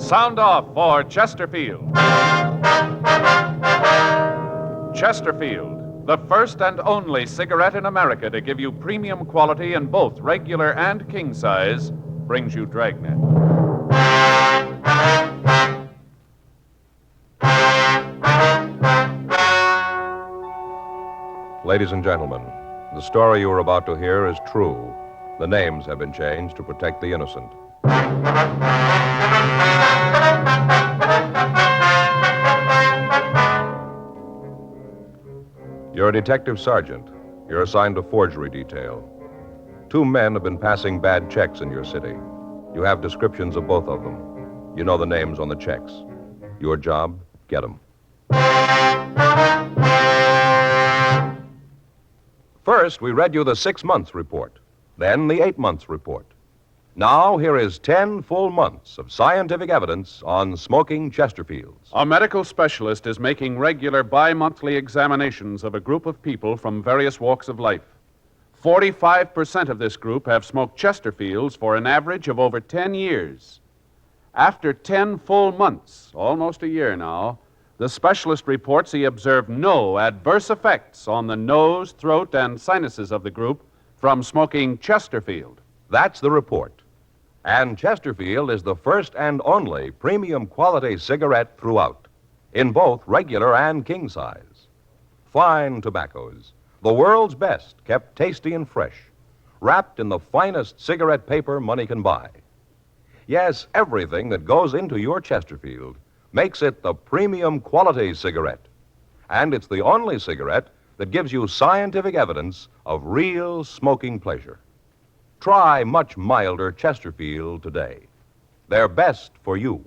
Sound off for Chesterfield. Chesterfield, the first and only cigarette in America to give you premium quality in both regular and king size, brings you Dragnet. Ladies and gentlemen, the story you are about to hear is true. The names have been changed to protect the innocent. You're a detective sergeant. You're assigned to forgery detail. 2 men have been passing bad checks in your city. You have descriptions of both of them. You know the names on the checks. Your job, get them. First, we read you the 6 months report, then the 8 months report. Now, here is 10 full months of scientific evidence on smoking Chesterfields. A medical specialist is making regular bi-monthly examinations of a group of people from various walks of life. 45% of this group have smoked Chesterfields for an average of over 10 years. After 10 full months, almost a year now, the specialist reports he observed no adverse effects on the nose, throat, and sinuses of the group from smoking Chesterfield. That's the report. And Chesterfield is the first and only premium quality cigarette throughout, in both regular and king size. Fine tobaccos, the world's best, kept tasty and fresh, wrapped in the finest cigarette paper money can buy. Yes, everything that goes into your Chesterfield makes it the premium quality cigarette. And it's the only cigarette that gives you scientific evidence of real smoking pleasure. Try much milder Chesterfield today. They're best for you.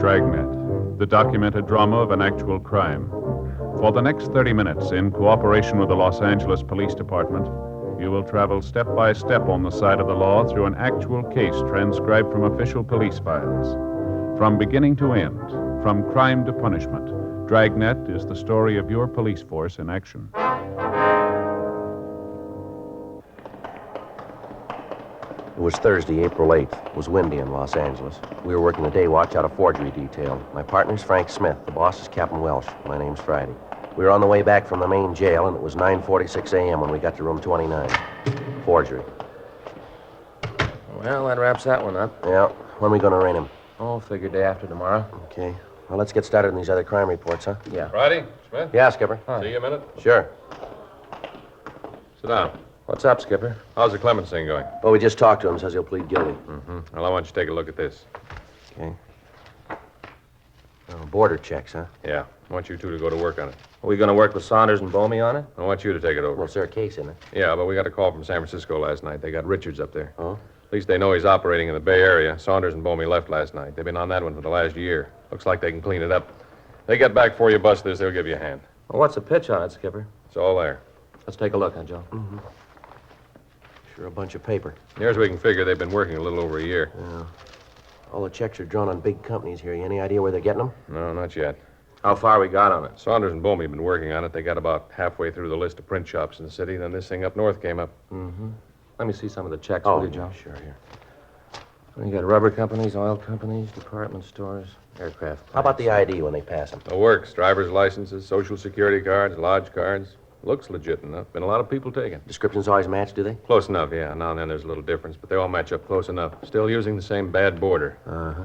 Dragnet, the documented drama of an actual crime. For the next 30 minutes, in cooperation with the Los Angeles Police Department, you will travel step by step on the side of the law through an actual case transcribed from official police files. From beginning to end, from crime to punishment, Dragnet is the story of your police force in action. It was Thursday, April 8th. It was windy in Los Angeles. We were working the day watch out of forgery detail. My partner's Frank Smith. The boss is Captain Welsh. My name's Friday. We were on the way back from the main jail, and it was 9:46 a.m. when we got to room 29. Forgery. Well, that wraps that one up. Yeah. When are we going to arraign him? Oh, figure day after tomorrow. Okay. Well, let's get started on these other crime reports, huh? Yeah. Friday, Smith? Yeah, Skipper. Hi. See you a minute? Sure. Sit down. What's up, Skipper? How's the Clemens thing going? Well, we just talked to him. Says he'll plead guilty. Well, I want you to take a look at this. Okay. Oh, border checks, huh? Yeah. I want you two to go to work on it. Are we going to work with Saunders and Bomey on it? I want you to take it over. Well, is there a case in it? Yeah, but we got a call from San Francisco last night. They got Richards up there. Oh? At least they know he's operating in the Bay Area. Saunders and Bomey left last night. They've been on that one for the last year. Looks like they can clean it up. They get back before you bust this, they'll give you a hand. Well, what's the pitch on it, Skipper? It's all there. Let's take a look, huh, Joe? Sure, a bunch of paper. Near as we can figure, they've been working a little over a year. All the checks are drawn on big companies here. You any idea where they're getting them? No, not yet. How far we got on it? Saunders and Bomey have been working on it. They got about halfway through the list of print shops in the city. Then this thing up north came up. Let me see some of the checks, Oh, will you, Joe? sure, here. You got rubber companies, oil companies, department stores, aircraft. How about the ID when they pass them? The works, driver's licenses, social security cards, lodge cards. Looks legit enough. Been a lot of people taken. Descriptions always match, do they? Close enough, yeah. Now and then there's a little difference, but they all match up close enough. Still using the same bad border. Uh-huh.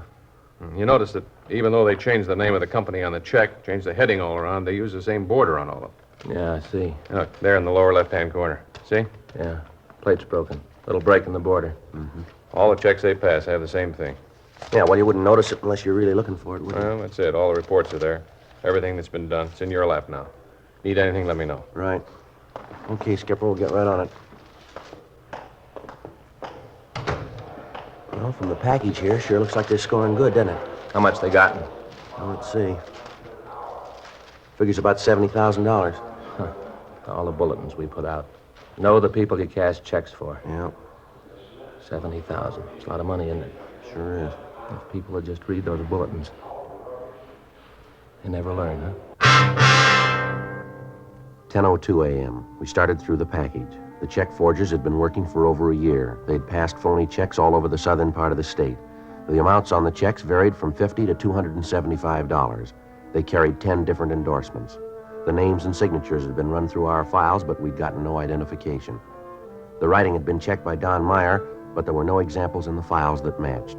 You notice that even though they changed the name of the company on the check, changed the heading all around, they use the same border on all of them. Yeah, I see. Look, there in the lower left-hand corner. See? Yeah. Plate's broken. Little break in the border. All the checks they pass have the same thing. Yeah, well, you wouldn't notice it unless you're really looking for it, would you? Well, that's it. All the reports are there. Everything that's been done. It's in your lap now. Need anything, let me know. Right. Okay, Skipper, we'll get right on it. Well, from the package here, sure looks like they're scoring good, doesn't it? How much they gotten? Well, let's see. Figures about $70,000. All the bulletins we put out. Know the people you cash checks for. Yeah, 70,000. It's a lot of money, isn't it? sure is. If people would just read those bulletins. They never learn, huh? 10:02 a.m. We started through the package. The check forgers had been working for over a year. They'd passed phony checks all over the southern part of the state. The amounts on the checks varied from $50 to $275. They carried 10 different endorsements. The names and signatures had been run through our files, but we'd gotten no identification. The writing had been checked by Don Meyer, but there were no examples in the files that matched.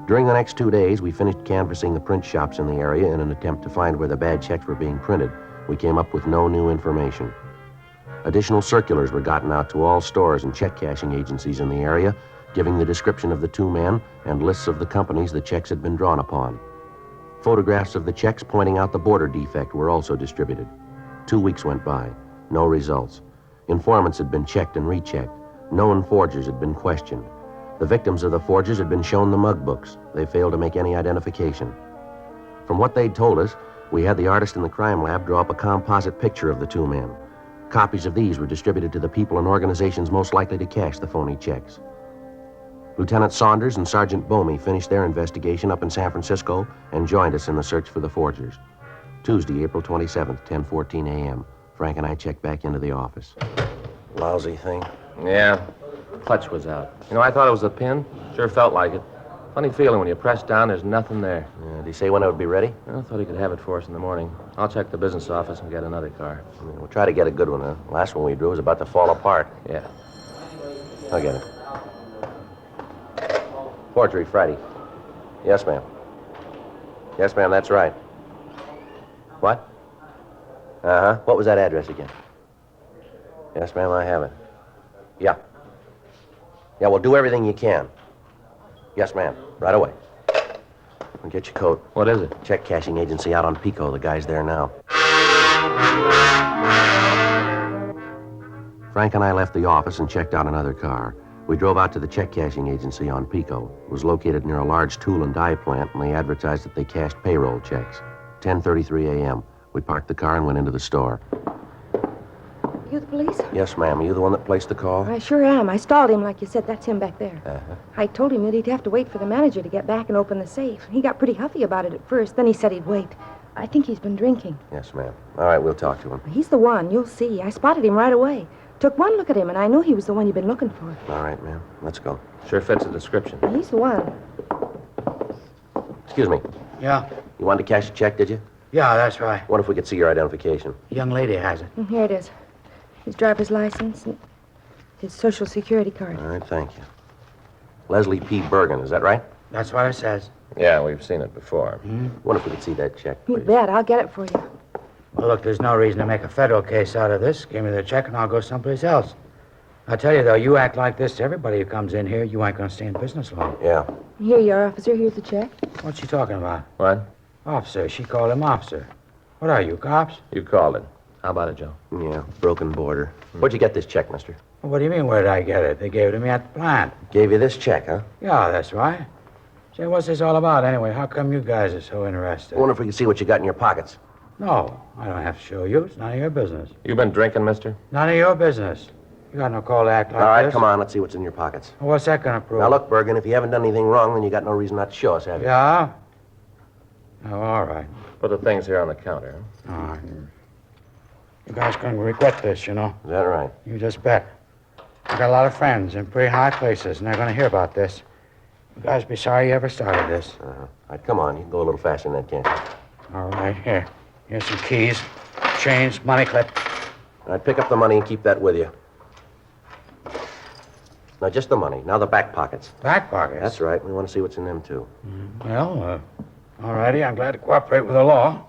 During the next 2 days, we finished canvassing the print shops in the area in an attempt to find where the bad checks were being printed. We came up with no new information. Additional circulars were gotten out to all stores and check cashing agencies in the area, giving the description of the two men and lists of the companies the checks had been drawn upon. Photographs of the checks pointing out the border defect were also distributed. 2 weeks went by. No results. Informants had been checked and rechecked. Known forgers had been questioned. The victims of the forgers had been shown the mug books. They failed to make any identification. From what they'd told us, we had the artist in the crime lab draw up a composite picture of the two men. Copies of these were distributed to the people and organizations most likely to cash the phony checks. Lieutenant Saunders and Sergeant Bomey finished their investigation up in San Francisco and joined us in the search for the forgers. Tuesday, April 27th, 10:14 a.m. Frank and I checked back into the office. Lousy thing. Yeah. Clutch was out. I thought it was a pin. Sure felt like it. Funny feeling when you press down, there's nothing there. Did he say when it would be ready? I thought he could have it for us in the morning. I'll check the business office and get another car. We'll try to get a good one, huh? Last one we drew was about to fall apart. Yeah. I'll get it. Forgery, Friday. Yes, ma'am. Yes, ma'am, that's right. What? Uh-huh. What was that address again? Yes, ma'am, I have it. Yeah. Yeah, well, do everything you can. Yes, ma'am. Right away. Well, get your coat. What is it? Check cashing agency out on Pico. The guy's there now. Frank and I left the office and checked out another car. We drove out to the check cashing agency on Pico. It was located near a large tool and die plant, and they advertised that they cashed payroll checks. 10:33 a.m. We parked the car and went into the store. You the police? Yes, ma'am. Are you the one that placed the call? I sure am. I stalled him like you said. That's him back there. Uh-huh. I told him that he'd have to wait for the manager to get back and open the safe. He got pretty huffy about it at first. Then he said he'd wait. I think he's been drinking. Yes, ma'am. All right, we'll talk to him. He's the one. You'll see. I spotted him right away. Took one look at him, and I knew he was the one you've been looking for. All right, ma'am. Let's go. Sure fits the description. He's the one. Excuse me. Yeah. You wanted to cash a check, did you? Yeah, that's right. What if we could see your identification? Young lady has it. And here it is. His driver's license and his Social Security card. All right, thank you. Leslie P. Bergen, is that right? That's what it says. Yeah, we've seen it before. What if we could see that check, You please? bet. I'll get it for you. Well, look, there's no reason to make a federal case out of this. Give me the check and I'll go someplace else. I tell you, though, you act like this to everybody who comes in here, you ain't going to stay in business long. Yeah. Here you are, officer. Here's the check. What's she talking about? What? Officer. She called him officer. What are you, cops? You called it. How about it, Joe? Yeah, broken border. Where'd you get this check, mister? Well, what do you mean, where did I get it? They gave it to me at the plant. Gave you this check, huh? Yeah, that's right. Say, what's this all about anyway? How come you guys are so interested? I wonder if we could see what you got in your pockets. No, I don't have to show you. It's none of your business. You been drinking, mister? None of your business. You got no call to act like All right, this. come on, let's see what's in your pockets. Well, what's that going to prove? Now, look, Bergen, if you haven't done anything wrong, then you got no reason not to show us, have you? Yeah? Oh, all right. Put the things here on the counter. All right. You guys going to regret this, you know. Is that right? You just bet. I got a lot of friends in pretty high places, and they're going to hear about this. You guys be sorry you ever started this. All right, come on. You can go a little faster than that, can't you? All right, here. Here's some keys, change, money clip. All right, pick up the money and keep that with you. Now, just the money. Now the back pockets. Back pockets. That's right. We want to see what's in them, too. Well, all righty. I'm glad to cooperate with the law.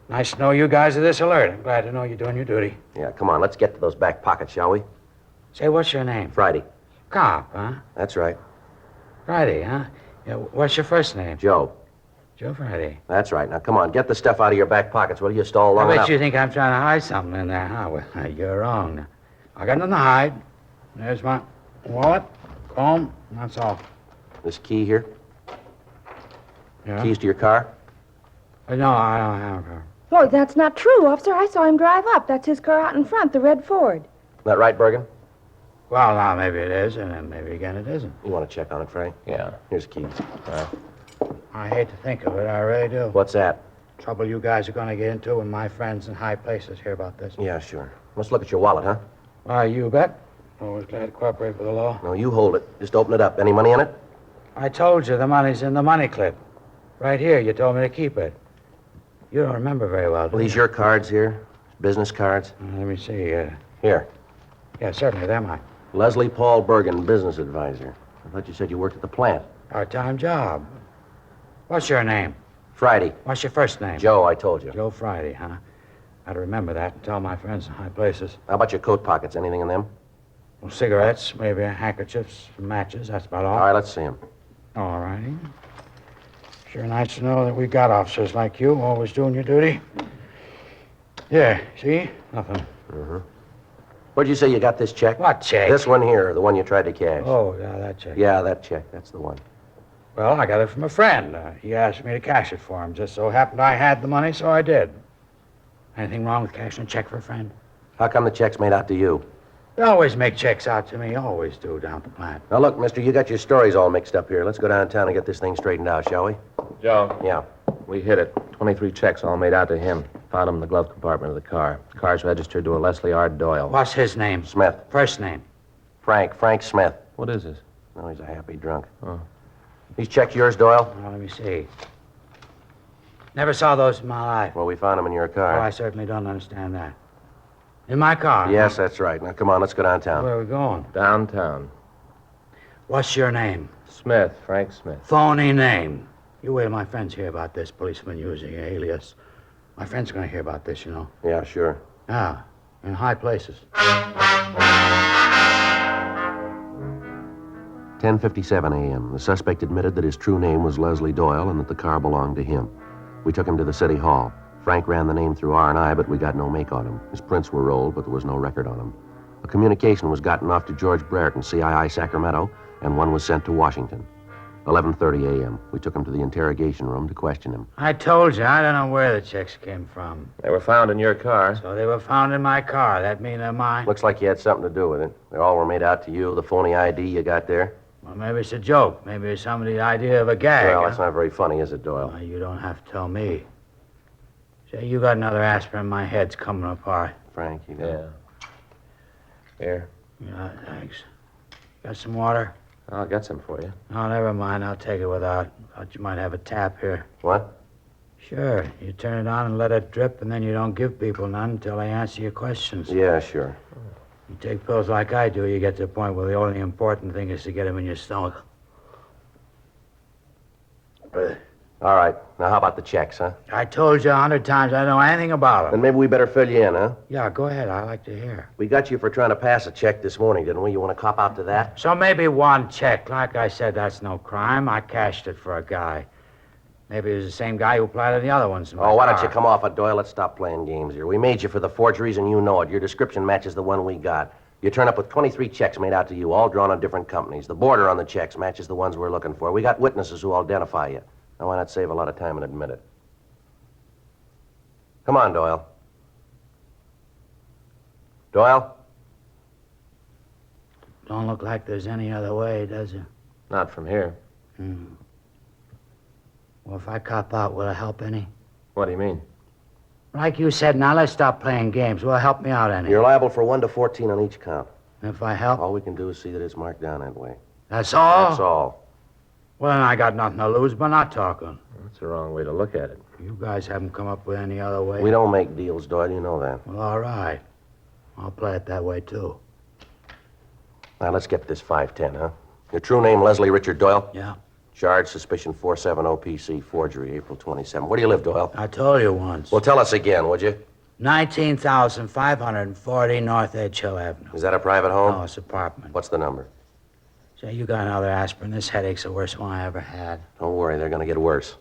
Nice to know you guys are this alert. I'm glad to know you're doing your duty. Yeah, come on. Let's get to those back pockets, shall we? Say, what's your name? Friday. Cop, huh? That's right. Friday, huh? Yeah, what's your first name? Joe. Joe Friday. That's right. Now, come on. Get the stuff out of your back pockets. Will you stall I long bet enough? you think I'm trying to hide something in there, huh? Well, you're wrong. I got nothing to hide. There's my wallet, comb, and that's all. This key here? Yeah? Keys to your car? No, I don't have a car. Oh, that's not true, officer. I saw him drive up. That's his car out in front, the red Ford. That right, Bergen? Well, now, maybe it is, and then maybe again it isn't. You want to check on it, Frank? Yeah. Here's the keys. I hate to think of it, I really do. What's that? Trouble you guys are going to get into when my friends in high places hear about this. Yeah, sure. Let's look at your wallet, huh? Why, you bet. Always glad to cooperate with the law. No, you hold it. Just open it up. Any money in it? I told you the money's in the money clip. Right here, you told me to keep it. You don't remember very well, do Well, these your cards here? Business cards? Let me see. Here. Yeah, certainly, they're mine. Leslie Paul Bergen, business advisor. I thought you said you worked at the plant. Part-time job. What's your name? Friday. What's your first name? Joe, I told you. Joe Friday, huh? I'd remember that and tell my friends in high places. How about your coat pockets? Anything in them? Well, cigarettes, maybe handkerchiefs, matches, that's about all. All right, let's see them. All righty. Sure nice to know that we got officers like you, always doing your duty. Yeah, see? Nothing. Where'd you say you got this check? What check? This one here, the one you tried to cash. Oh, yeah, that check. Yeah, that check. That's the one. Well, I got it from a friend. He asked me to cash it for him. Just so happened I had the money, so I did. Anything wrong with cashing a check for a friend? How come the check's made out to you? They always make checks out to me. Always do down at the plant. Now, look, mister, you got your stories all mixed up here. Let's go downtown and get this thing straightened out, shall we? Joe, Yeah. we hit it. 23 checks all made out to him. Found them in the glove compartment of the car. The car's registered to a Leslie R. Doyle. What's his name? Smith. First name. Frank Smith. What is this? No, he's a happy drunk. Oh. These checks yours, Doyle? Well, let me see. Never saw those in my life. Well, we found them in your Oh, car. I certainly don't understand that. In my car? Yes, that's right. Now, come on, let's go downtown. Where are we going? Downtown. What's your name? Smith, Frank Smith. Phony name. You wait till my friends hear about this, policeman using your alias. My friends are going to hear about this, you know. Yeah, sure. Ah, in high places. 10:57 a.m. The suspect admitted that his true name was Leslie Doyle and that the car belonged to him. We took him to the city hall. Frank ran the name through R&I, but we got no make on him. His prints were rolled, but there was no record on him. A communication was gotten off to George Brereton, CII Sacramento, and one was sent to Washington. 11:30 a.m. We took him to the interrogation room to question him. I told you, I don't know where the checks came from. They were found in your car. So they were found in my car. That mean they're mine? Looks like you had something to do with it. They all were made out to you, the phony ID you got there. Well, maybe it's a joke. Maybe it's somebody's idea of a gag. Well, huh? that's not very funny, is it, Doyle? Well, you don't have to tell me. Say, you got another aspirin, my head's coming apart. Frank, you know. Yeah. Here. Yeah, thanks. Got some water? I'll get some for you. No, never mind. I'll take it without. Thought you might have a tap here. What? Sure. You turn it on and let it drip, and then you don't give people none until they answer your questions. Yeah, sure. You take pills like I do, you get to the point where the only important thing is to get them in your stomach. All right. Now, how about the checks, huh? I told you 100 times I don't know anything about them. Then maybe we better fill you in, huh? Yeah, go ahead. I like to hear. We got you for trying to pass a check this morning, didn't we? You want to cop out to that? So maybe one check. Like I said, that's no crime. I cashed it for a guy. Maybe it was the same guy who planted the other ones in my Oh, why don't car. you come off it, Doyle? Let's stop playing games here. We made you for the forgeries, and you know it. Your description matches the one we got. You turn up with 23 checks made out to you, all drawn on different companies. The border on the checks matches the ones we're looking for. We got witnesses who identify you. Now, why not save a lot of time and admit it? Come on, Doyle. Doyle? Don't look like there's any other way, does it? Not from here. Well, if I cop out, will it help any? What do you mean? Like you said, now let's stop playing games. Will it help me out any? You're liable for 1 to 14 on each count. If I help? All we can do is see that it's marked down that way. That's all? That's all. Well, then I got nothing to lose by not talking. That's the wrong way to look at it. You guys haven't come up with any other way? We don't make deals, Doyle. You know that. Well, all right. I'll play it that way, too. Now, let's get this 510, huh? Your true name, Leslie Richard Doyle? Yeah? Charge, suspicion 470 PC, forgery, April 27. Where do you live, Doyle? I told you once. Well, tell us again, would you? 19,540 North Edge Hill Avenue. Is that a private home? Oh, it's apartment. What's the number? Say, you got another aspirin. This headache's the worst one I ever had. Don't worry, they're going to get worse.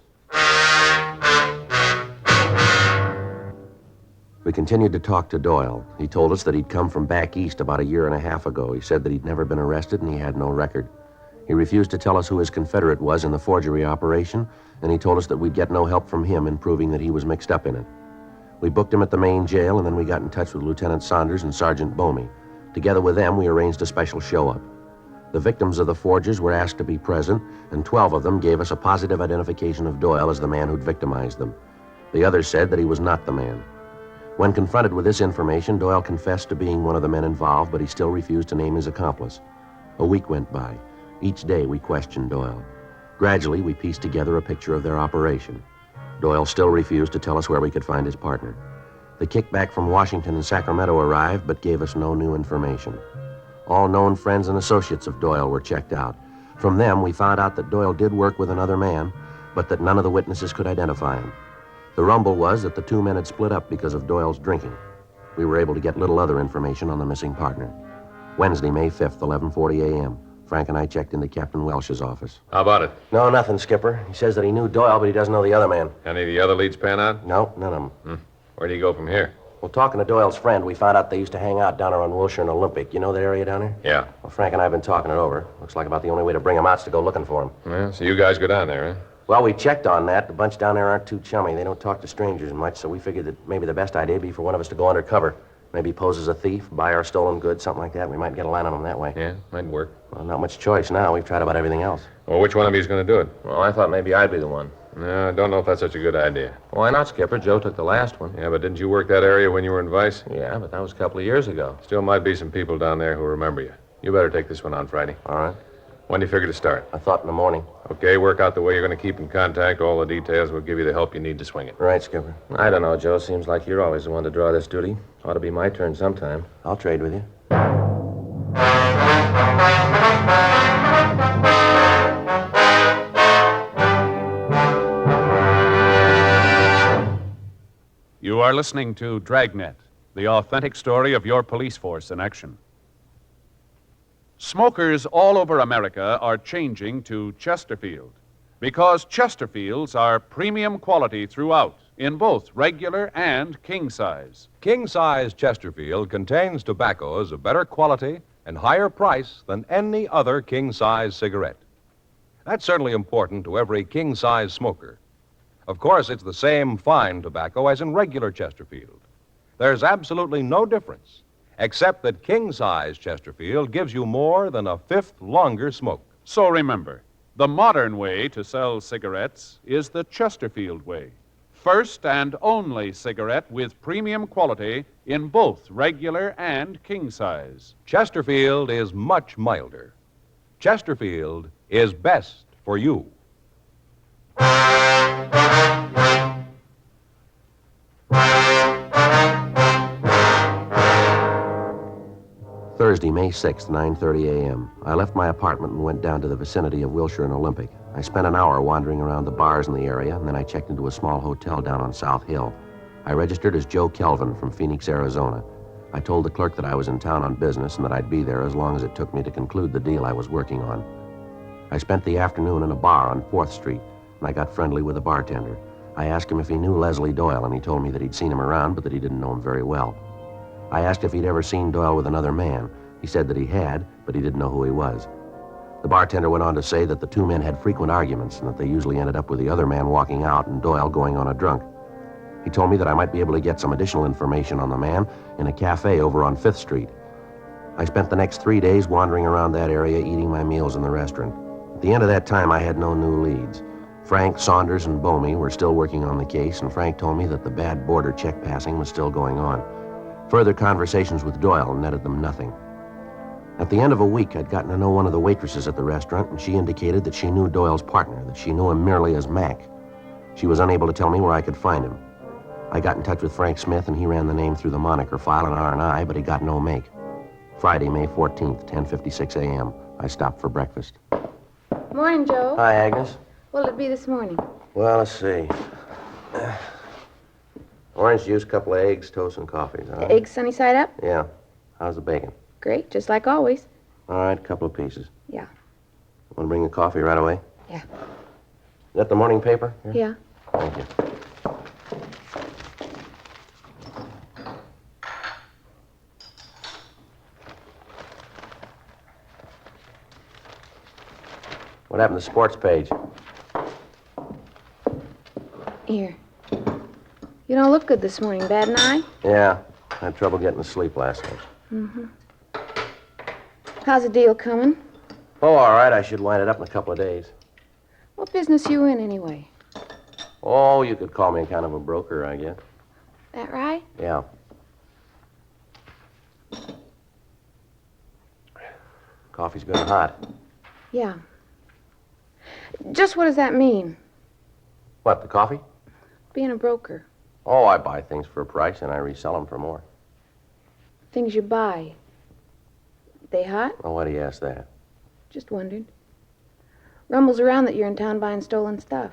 We continued to talk to Doyle. He told us that he'd come from back east about a year and a half ago. He said that he'd never been arrested and he had no record. He refused to tell us who his confederate was in the forgery operation, and he told us that we'd get no help from him in proving that he was mixed up in it. We booked him at the main jail, and then we got in touch with Lieutenant Saunders and Sergeant Bomey. Together with them, we arranged a special show-up. The victims of the forgers were asked to be present, and 12 of them gave us a positive identification of Doyle as the man who'd victimized them. The others said that he was not the man. When confronted with this information, Doyle confessed to being one of the men involved, but he still refused to name his accomplice. A week went by. Each day we questioned Doyle. Gradually, we pieced together a picture of their operation. Doyle still refused to tell us where we could find his partner. The kickback from Washington and Sacramento arrived, but gave us no new information. All known friends and associates of Doyle were checked out. From them, we found out that Doyle did work with another man, but that none of the witnesses could identify him. The rumble was that the two men had split up because of Doyle's drinking. We were able to get little other information on the missing partner. Wednesday, May 5th, 11:40 a.m. Frank and I checked into Captain Welsh's office. How about it? No, nothing, Skipper. He says that he knew Doyle, but he doesn't know the other man. Any of the other leads pan out? No, none of them. Where do you go from here? Well, talking to Doyle's friend, we found out they used to hang out down there on Wilshire and Olympic. You know that area down there? Yeah. Well, Frank and I have been talking it over. Looks like about the only way to bring him out is to go looking for him. Well, so you guys go down there, huh? Well, we checked on that. The bunch down there aren't too chummy. They don't talk to strangers much, so we figured that maybe the best idea would be for one of us to go undercover. Maybe pose as a thief, buy our stolen goods, something like that. We might get a line on them that way. Yeah, might work. Well, not much choice now. We've tried about everything else. Well, which one of you is going to do it? Well, I thought maybe I'd be the one. No, I don't know if that's such a good idea. Why not, Skipper? Joe took the last one. Yeah, but didn't you work that area when you were in Vice? Yeah, but that was a couple of years ago. Still might be some people down there who remember you. You better take this one on Friday. All right. When do you figure to start? I thought in the morning. Okay, work out the way you're going to keep in contact. All the details will give you the help you need to swing it. Right, Skipper. I don't know, Joe. Seems like you're always the one to draw this duty. Ought to be my turn sometime. I'll trade with you. You are listening to Dragnet, the authentic story of your police force in action. Smokers all over America are changing to Chesterfield because Chesterfields are premium quality throughout in both regular and king size. King-size Chesterfield contains tobaccos of better quality and higher price than any other king-size cigarette. That's certainly important to every king-size smoker. Of course, it's the same fine tobacco as in regular Chesterfield. There's absolutely no difference, except that king-size Chesterfield gives you more than a fifth longer smoke. So remember, the modern way to sell cigarettes is the Chesterfield way. First and only cigarette with premium quality in both regular and king size. Chesterfield is much milder. Chesterfield is best for you. Thursday, May 6th, 9:30 a.m. I left my apartment and went down to the vicinity of Wilshire and Olympic. I spent an hour wandering around the bars in the area, and then I checked into a small hotel down on South Hill. I registered as Joe Kelvin from Phoenix, Arizona. I told the clerk that I was in town on business and that I'd be there as long as it took me to conclude the deal I was working on. I spent the afternoon in a bar on 4th Street, and I got friendly with the bartender. I asked him if he knew Leslie Doyle, and he told me that he'd seen him around, but that he didn't know him very well. I asked if he'd ever seen Doyle with another man. He said that he had, but he didn't know who he was. The bartender went on to say that the two men had frequent arguments and that they usually ended up with the other man walking out and Doyle going on a drunk. He told me that I might be able to get some additional information on the man in a cafe over on 5th Street. I spent the next 3 days wandering around that area, eating my meals in the restaurant. At the end of that time, I had no new leads. Frank, Saunders, and Bomey were still working on the case, and Frank told me that the bad border check passing was still going on. Further conversations with Doyle netted them nothing. At the end of a week, I'd gotten to know one of the waitresses at the restaurant, and she indicated that she knew Doyle's partner, that she knew him merely as Mac. She was unable to tell me where I could find him. I got in touch with Frank Smith, and he ran the name through the moniker file in R&I, but he got no make. Friday, May 14th, 10:56 a.m. I stopped for breakfast. Morning, Joe. Hi, Agnes. What'll it be this morning? Well, let's see. Orange juice, couple of eggs, toast, and coffee. All right? Eggs sunny side up? Yeah. How's the bacon? Great, just like always. All right, a couple of pieces. Yeah. Want to bring the coffee right away? Yeah. Is that the morning paper? Here? Yeah. Thank you. What happened to the sports page? Here. You don't look good this morning. Bad night? Yeah. I had trouble getting to sleep last night. Mm-hmm. How's the deal coming? Oh, all right. I should wind it up in a couple of days. What business you in, anyway? Oh, you could call me kind of a broker, I guess. That right? Yeah. Coffee's good and hot. Yeah. Just what does that mean, What, the coffee? being a broker? Oh, I buy things for a price and I resell them for more. Things you buy. They hot? Well, why do you ask that? Just wondered. Rumbles around that you're in town buying stolen stuff.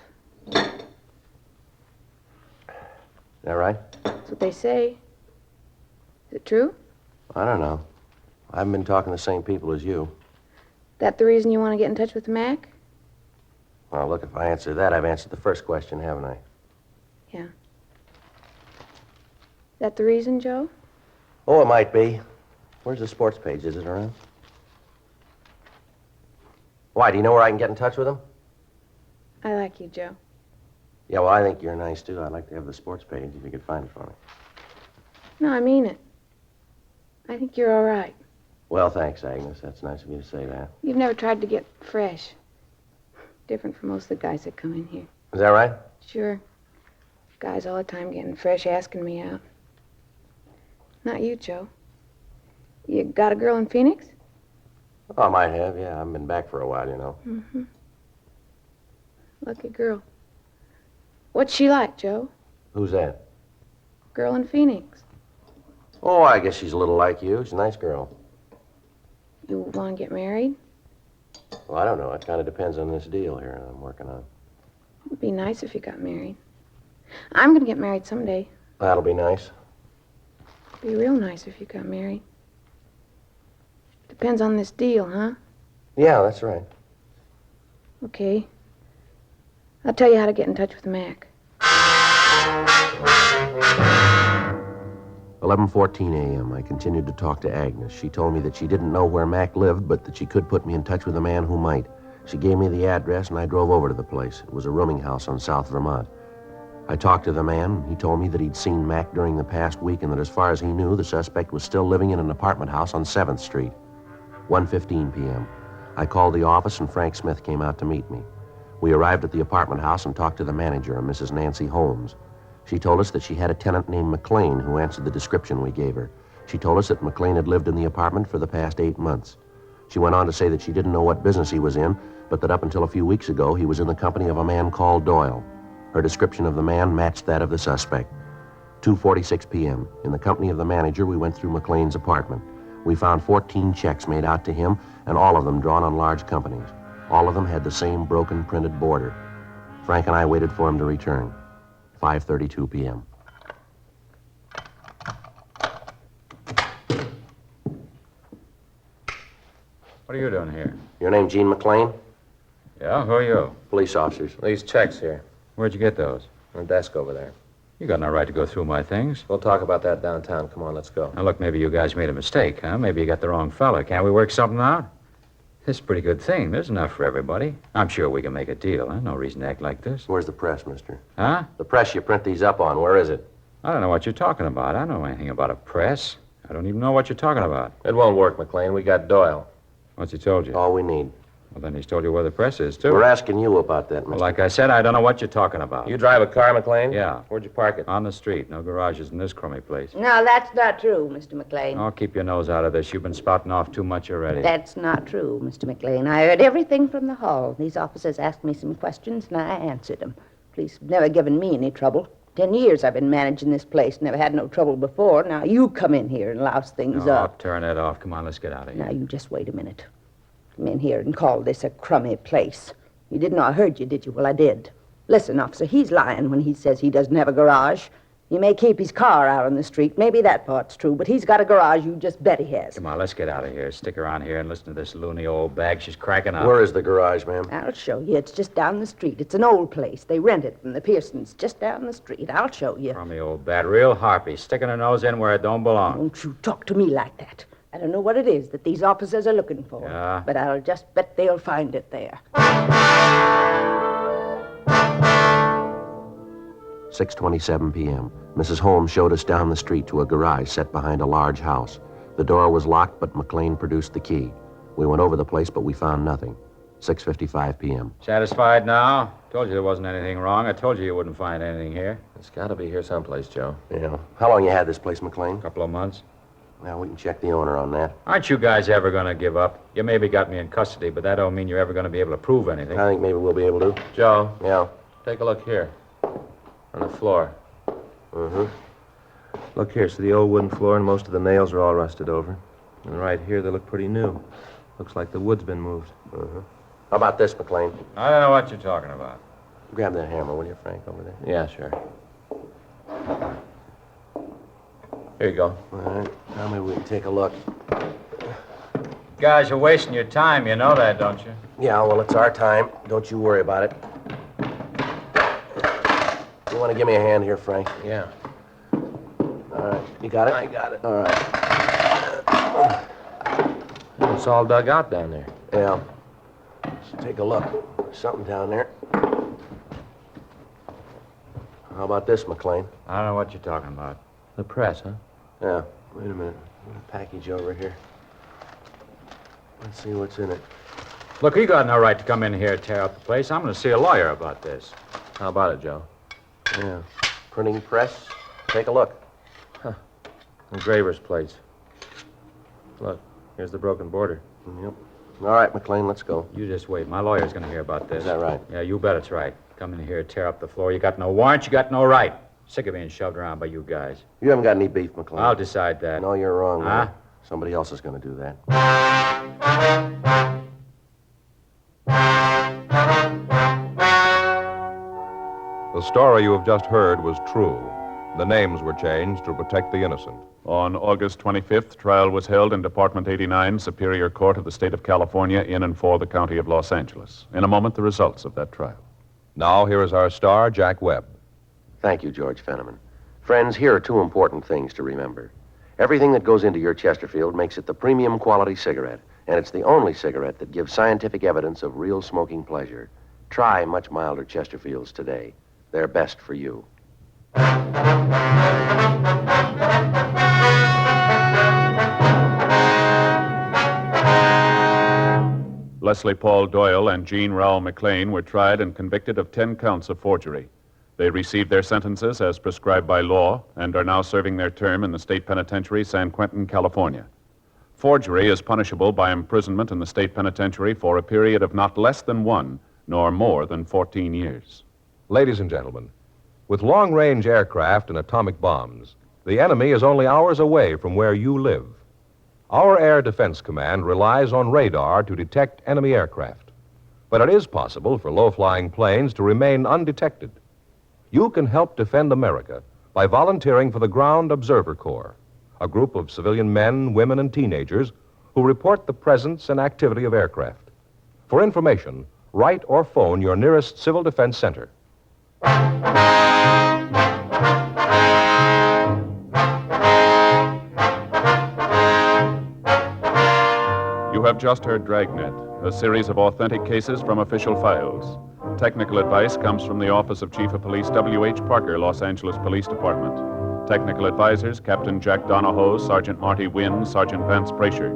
Is that right? That's what they say. Is it true? I don't know. I haven't been talking to the same people as you. That the reason you want to get in touch with Mac? Well, look, if I answer that, I've answered the first question, haven't I? That the reason, Joe? Oh, it might be. Where's the sports page? Is it around? Why, do you know where I can get in touch with him? I like you, Joe. Yeah, well, I think you're nice, too. I'd like to have the sports page if you could find it for me. No, I mean it. I think you're all right. Well, thanks, Agnes. That's nice of you to say that. You've never tried to get fresh. Different from most of the guys that come in here. Is that right? Sure. Guys all the time getting fresh, asking me out. Not you, Joe. You got a girl in Phoenix? Oh, I might have, yeah. I haven't been back for a while, you know. Mm-hmm. Lucky girl. What's she like, Joe? Who's that? Girl in Phoenix. Oh, I guess she's a little like you. She's a nice girl. You want to get married? Well, I don't know. It kind of depends on this deal here I'm working on. It'd be nice if you got married. I'm going to get married someday. That'll be nice. It'd be real nice if you got married. Depends on this deal, huh? Yeah, that's right. Okay. I'll tell you how to get in touch with Mac. 11:14 a.m. I continued to talk to Agnes. She told me that she didn't know where Mac lived, but that she could put me in touch with a man who might. She gave me the address, and I drove over to the place. It was a rooming house on South Vermont. I talked to the man. He told me that he'd seen Mac during the past week and that as far as he knew, the suspect was still living in an apartment house on 7th Street. 1:15 p.m. I called the office, and Frank Smith came out to meet me. We arrived at the apartment house and talked to the manager, a Mrs. Nancy Holmes. She told us that she had a tenant named McLean who answered the description we gave her. She told us that McLean had lived in the apartment for the past 8 months. She went on to say that she didn't know what business he was in, but that up until a few weeks ago, he was in the company of a man called Doyle. Her description of the man matched that of the suspect. 2:46 p.m. In the company of the manager, we went through McLean's apartment. We found 14 checks made out to him, and all of them drawn on large companies. All of them had the same broken printed border. Frank and I waited for him to return. 5:32 p.m. What are you doing here? Your name Gene McLean? Yeah, who are you? Police officers. These checks here. Where'd you get those? On the desk over there. You got no right to go through my things. We'll talk about that downtown. Come on, let's go. Now, look, maybe you guys made a mistake, huh? Maybe you got the wrong fella. Can't we work something out? This is a pretty good thing. There's enough for everybody. I'm sure we can make a deal, huh? No reason to act like this. Where's the press, mister? Huh? The press you print these up on, where is it? I don't know what you're talking about. I don't know anything about a press. I don't even know what you're talking about. It won't work, McLean. We got Doyle. What's he told you? All we need. Well, then he's told you where the press is, too. We're asking you about that, mister. Well, like I said, I don't know what you're talking about. You drive a car, McLean? Yeah. Where'd you park it? On the street. No garages in this crummy place. No, that's not true, Mr. McLean. Oh, keep your nose out of this. You've been spouting off too much already. That's not true, Mr. McLean. I heard everything from the hall. These officers asked me some questions, and I answered them. Police have never given me any trouble. 10 years I've been managing this place. Never had no trouble before. Now you come in here and louse things Oh, up. turn it off. Come on, let's get out of here. Now, you just wait a minute. Come in here and call this a crummy place. You didn't know I heard you, did you? Well, I did. Listen, officer, he's lying when he says he doesn't have a garage. He may keep his car out on the street. Maybe that part's true, but he's got a garage. You just bet he has. Come on, let's get out of here. Stick around here and listen to this loony old bag. She's cracking up. Where is the garage, ma'am? I'll show you. It's just down the street. It's an old place. They rent it from the Pearsons, just down the street. I'll show you. Crummy old bat. Real harpy. Sticking her nose in where it don't belong. Don't you talk to me like that. I don't know what it is that these officers are looking for. Yeah? But I'll just bet they'll find it there. 6:27 p.m. Mrs. Holmes showed us down the street to a garage set behind a large house. The door was locked, but McLean produced the key. We went over the place, but we found nothing. 6:55 p.m. Satisfied now? Told you there wasn't anything wrong. I told you you wouldn't find anything here. It's got to be here someplace, Joe. Yeah. How long you had this place, McLean? A couple of months. Well, we can check the owner on that. Aren't you guys ever going to give up? You maybe got me in custody, but that don't mean you're ever going to be able to prove anything. I think maybe we'll be able to. Joe, Yeah. take a look here. On the floor. Mm-hmm. Look here, see the old wooden floor, and most of the nails are all rusted over. And right here, they look pretty new. Looks like the wood's been moved. Mm-hmm. How about this, McLean? I don't know what you're talking about. Grab that hammer, will you, Frank, over there? Yeah, sure. Here you go. All right. Now maybe we can take a look. Guys, you're wasting your time. You know that, don't you? Yeah, well, it's our time. Don't you worry about it. You want to give me a hand here, Frank? Yeah. All right. You got it? I got it. All right. It's all dug out down there. Yeah. Let's take a look. There's something down there. How about this, McLean? I don't know what you're talking about. The press, huh? Yeah. Wait a minute. Package over here. Let's see what's in it. Look, you got no right to come in here and tear up the place. I'm going to see a lawyer about this. How about it, Joe? Yeah. Printing press. Take a look. Engraver's plates. Look, here's the broken border. Yep. All right, McLean, let's go. You just wait. My lawyer's going to hear about this. Is that right? Yeah, you bet it's right. Come in here, tear up the floor. You got no warrant, you got no right. Sick of being shoved around by you guys. You haven't got any beef, McLean. I'll decide that. No, you're wrong. Huh? man. Somebody else is going to do that. The story you have just heard was true. The names were changed to protect the innocent. On August 25th, trial was held in Department 89, Superior Court of the State of California, in and for the County of Los Angeles. In a moment, the results of that trial. Now, here is our star, Jack Webb. Thank you, George Fenneman. Friends, here are two important things to remember. Everything that goes into your Chesterfield makes it the premium quality cigarette, and it's the only cigarette that gives scientific evidence of real smoking pleasure. Try much milder Chesterfields today. They're best for you. Leslie Paul Doyle and Jean Rowell McLean were tried and convicted of 10 counts of forgery. They received their sentences as prescribed by law and are now serving their term in the state penitentiary, San Quentin, California. Forgery is punishable by imprisonment in the state penitentiary for a period of not less than 1 nor more than 14 years. Ladies and gentlemen, with long-range aircraft and atomic bombs, the enemy is only hours away from where you live. Our Air Defense Command relies on radar to detect enemy aircraft. But it is possible for low-flying planes to remain undetected. You can help defend America by volunteering for the Ground Observer Corps, a group of civilian men, women, and teenagers who report the presence and activity of aircraft. For information, write or phone your nearest Civil Defense Center. You have just heard Dragnet, a series of authentic cases from official files. Technical advice comes from the Office of Chief of Police W.H. Parker, Los Angeles Police Department. Technical advisors, Captain Jack Donahoe, Sergeant Marty Wynn, Sergeant Vance Brasher.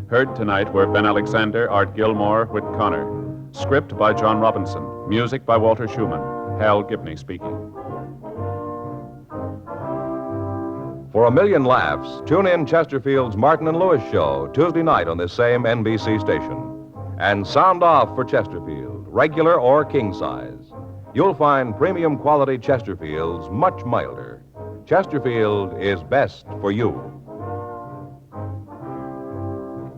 Heard tonight were Ben Alexander, Art Gilmore, Whit Connor. Script by John Robinson. Music by Walter Schumann. Hal Gibney speaking. For a million laughs, tune in Chesterfield's Martin and Lewis show Tuesday night on this same NBC station. And sound off for Chesterfield, regular or king size. You'll find premium quality Chesterfields much milder. Chesterfield is best for you.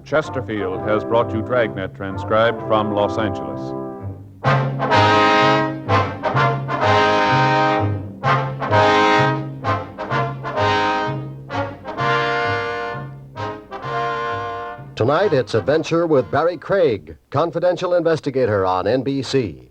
Chesterfield has brought you Dragnet, transcribed from Los Angeles. Tonight, it's Adventure with Barry Craig, confidential investigator on NBC.